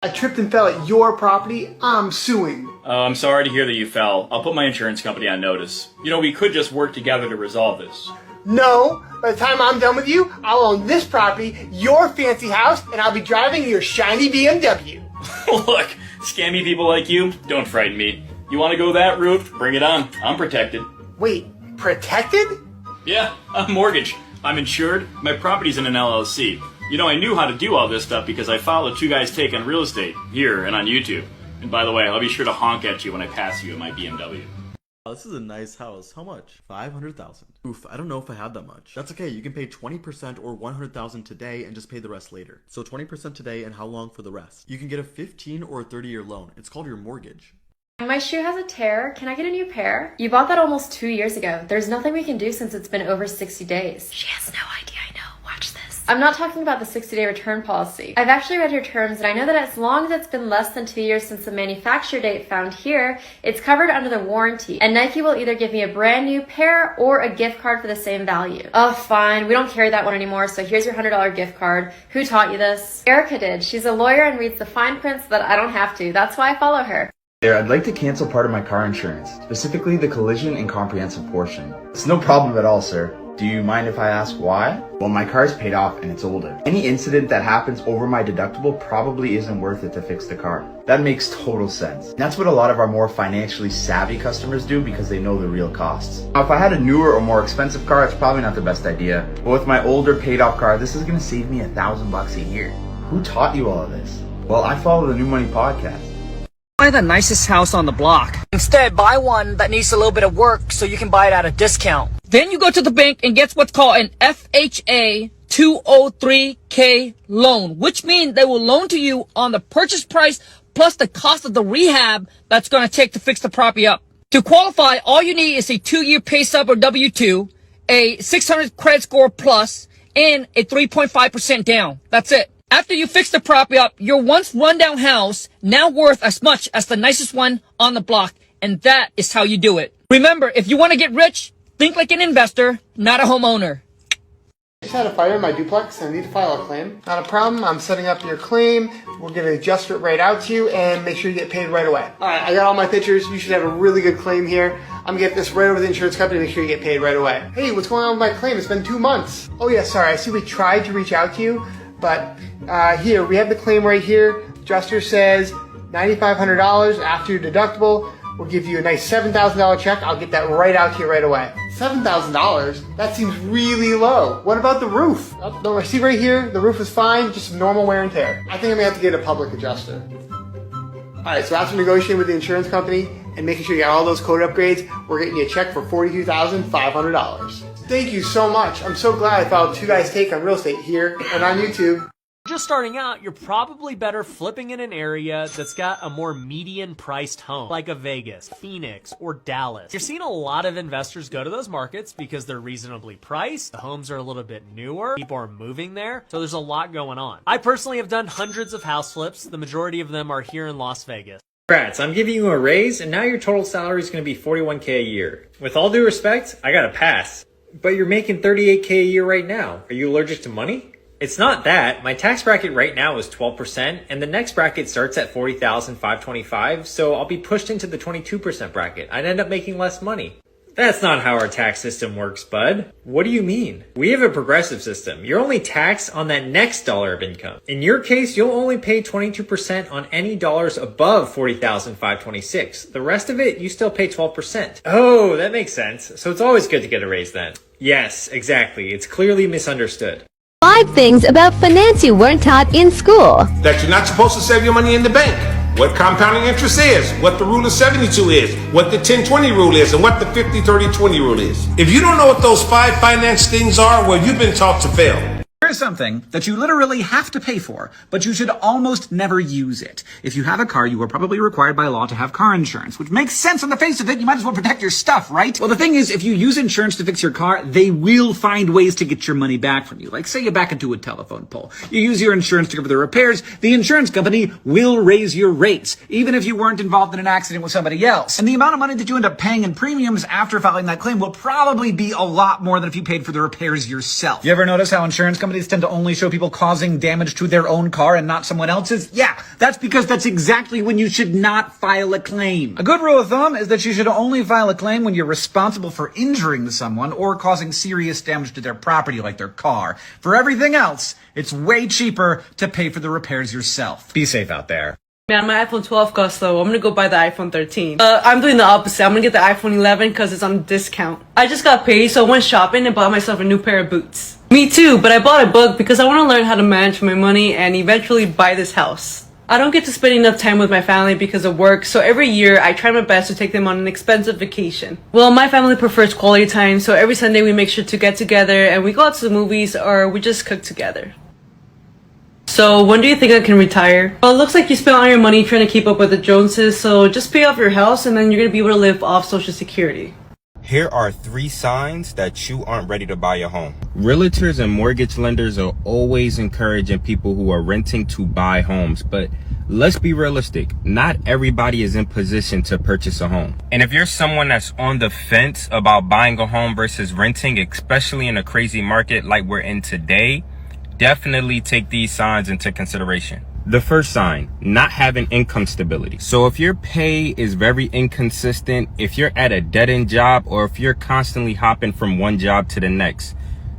I tripped and fell at your property. I'm suing. Oh, I'm sorry to hear that you fell. I'll put my insurance company on notice. You know, we could just work together to resolve this. No, by the time I'm done with you, I'll own this property, your fancy house, and I'll be driving your shiny BMW. Look, scammy people like you, don't frighten me. You want to go that route? Bring it on. I'm protected. Wait, protected? Yeah, I'm mortgaged. I'm insured. My property's in an LLC. You know, I knew how to do all this stuff because I followed Two Guys Take on Real Estate here and on YouTube. And by the way, I'll be sure to honk at you when I pass you in my BMW. Oh, this is a nice house. How much? $500,000. Oof, I don't know if I have that much. That's okay. You can pay 20% or $100,000 today and just pay the rest later. So 20% today, and how long for the rest? You can get a 15 or a 30-year loan. It's called your mortgage. My shoe has a tear. Can I get a new pair? You bought that almost 2 years ago. There's nothing we can do since it's been over 60 days. She has no idea, I know. Watch this. I'm not talking about the 60-day return policy. I've actually read your terms, and I know that as long as it's been less than 2 years since the manufacture date found here, it's covered under the warranty. And Nike will either give me a brand new pair or a gift card for the same value. Oh, fine. We don't carry that one anymore, so here's your $100 gift card. Who taught you this? Erica did. She's a lawyer and reads the fine print so that I don't have to. That's why I follow her. There, I'd like to cancel part of my car insurance, specifically the collision and comprehensive portion. It's no problem at all, sir. Do you mind if I ask why? Well, my car's paid off and it's older. Any incident that happens over my deductible probably isn't worth it to fix the car. That makes total sense. That's what a lot of our more financially savvy customers do because they know the real costs. Now, if I had a newer or more expensive car, it's probably not the best idea. But with my older paid off car, this is gonna save me $1,000 a year. Who taught you all of this? Well, I follow the New Money podcast. Buy the nicest house on the block. Instead, buy one that needs a little bit of work so you can buy it at a discount. Then you go to the bank and get what's called an FHA 203K loan, which means they will loan to you on the purchase price plus the cost of the rehab that's going to take to fix the property up. To qualify, all you need is a 2-year pay stub or W-2, a 600 credit score plus, and a 3.5% down. That's it. After you fix the property up, your once rundown house now worth as much as the nicest one on the block. And that is how you do it. Remember, if you want to get rich, think like an investor, not a homeowner. I just had a fire in my duplex and I need to file a claim. Not a problem. I'm setting up your claim. We're going to adjust it right out to you and make sure you get paid right away. All right, I got all my pictures. You should have a really good claim here. I'm going to get this right over to the insurance company to make sure you get paid right away. Hey, what's going on with my claim? It's been 2 months. Oh yeah, sorry. I see we tried to reach out to you. But here, we have the claim right here. Adjuster says $9,500 after your deductible. We'll give you a nice $7,000 check. I'll get that right out to you right away. $7,000? That seems really low. What about the roof? Oh, no, I see right here, the roof is fine, just normal wear and tear. I think I'm gonna have to get a public adjuster. All right, so after negotiating with the insurance company and making sure you got all those code upgrades, we're getting you a check for $42,500. Thank you so much. I'm so glad I followed Two Guys Take on Real Estate here and on YouTube. Just starting out, you're probably better flipping in an area that's got a more median priced home, like a Vegas, Phoenix, or Dallas. You're seeing a lot of investors go to those markets because they're reasonably priced, the homes are a little bit newer, people are moving there, so there's a lot going on. I personally have done hundreds of house flips, the majority of them are here in Las Vegas. Congrats, I'm giving you a raise, and now your total salary is going to be $41K a year. With all due respect, I gotta pass. But you're making $38K a year right now. Are you allergic to money? It's not that. My tax bracket right now is 12%, and the next bracket starts at $40,525, so I'll be pushed into the 22% bracket. I'd end up making less money. That's not how our tax system works, bud. What do you mean? We have a progressive system. You're only taxed on that next dollar of income. In your case, you'll only pay 22% on any dollars above $40,526. The rest of it, you still pay 12%. Oh, that makes sense. So it's always good to get a raise then. Yes, exactly. It's clearly misunderstood. 5 things about finance you weren't taught in school. That you're not supposed to save your money in the bank. What compounding interest is, what the rule of 72 is, what the 10-20 rule is, and what the 50-30-20 rule is. If you don't know what those 5 finance things are, well, you've been taught to fail. Here's something that you literally have to pay for, but you should almost never use it. If you have a car, you are probably required by law to have car insurance, which makes sense on the face of it. You might as well protect your stuff, right? Well, the thing is, if you use insurance to fix your car, they will find ways to get your money back from you. Like, say you back into a telephone pole. You use your insurance to cover the repairs. The insurance company will raise your rates, even if you weren't involved in an accident with somebody else. And the amount of money that you end up paying in premiums after filing that claim will probably be a lot more than if you paid for the repairs yourself. You ever notice how insurance companies always tend to only show people causing damage to their own car and not someone else's? Yeah, that's because that's exactly when you should not file a claim. A good rule of thumb is that you should only file a claim when you're responsible for injuring someone or causing serious damage to their property like their car. For everything else, it's way cheaper to pay for the repairs yourself. Be safe out there. Man, my iPhone 12 costs low. I'm gonna go buy the iPhone 13. I'm doing the opposite. I'm gonna get the iPhone 11 because it's on discount. I just got paid, so I went shopping and bought myself a new pair of boots. Me too, but I bought a book because I want to learn how to manage my money and eventually buy this house. I don't get to spend enough time with my family because of work, so every year I try my best to take them on an expensive vacation. Well, my family prefers quality time, so every Sunday we make sure to get together and we go out to the movies or we just cook together. So, when do you think I can retire? Well, it looks like you spent all your money trying to keep up with the Joneses, so just pay off your house and then you're gonna be able to live off Social Security. Here are 3 signs that you aren't ready to buy a home. Realtors and mortgage lenders are always encouraging people who are renting to buy homes, but let's be realistic. Not everybody is in position to purchase a home. And if you're someone that's on the fence about buying a home versus renting, especially in a crazy market like we're in today, definitely take these signs into consideration. The first sign, not having income stability. So if your pay is very inconsistent, if you're at a dead-end job, or if you're constantly hopping from one job to the next,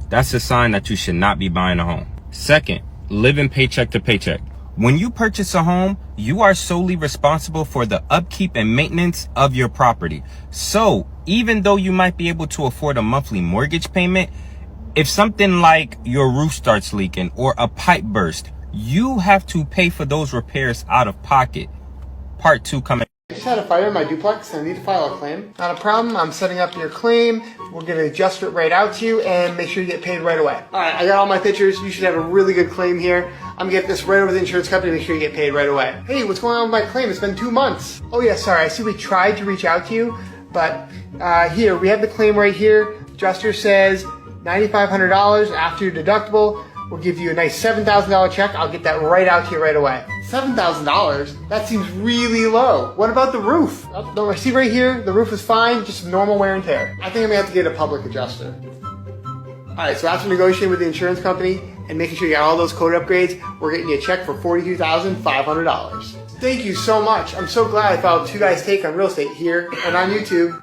that's a sign that you should not be buying a home. Second, living paycheck to paycheck. When you purchase a home, you are solely responsible for the upkeep and maintenance of your property. So even though you might be able to afford a monthly mortgage payment, if something like your roof starts leaking or a pipe burst, you have to pay for those repairs out of pocket. Part 2 coming. I just had a fire in my duplex and I need to file a claim. Not a problem, I'm setting up your claim. We're gonna adjust it right out to you and make sure you get paid right away. Alright, I got all my pictures. You should have a really good claim here. I'm gonna get this right over to the insurance company to make sure you get paid right away. Hey, what's going on with my claim? It's been 2 months. Oh yeah, sorry, I see we tried to reach out to you, but here, we have the claim right here. Adjuster says $9,500 after your deductible. We'll give you a nice $7,000 check. I'll get that right out to you right away. $7,000? That seems really low. What about the roof? Oh, no, I see right here, the roof is fine, just normal wear and tear. I think I'm gonna have to get a public adjuster. Alright, so after negotiating with the insurance company and making sure you got all those code upgrades, we're getting you a check for $42,500. Thank you so much. I'm so glad I followed 2 Guys Take on Real Estate here and on YouTube.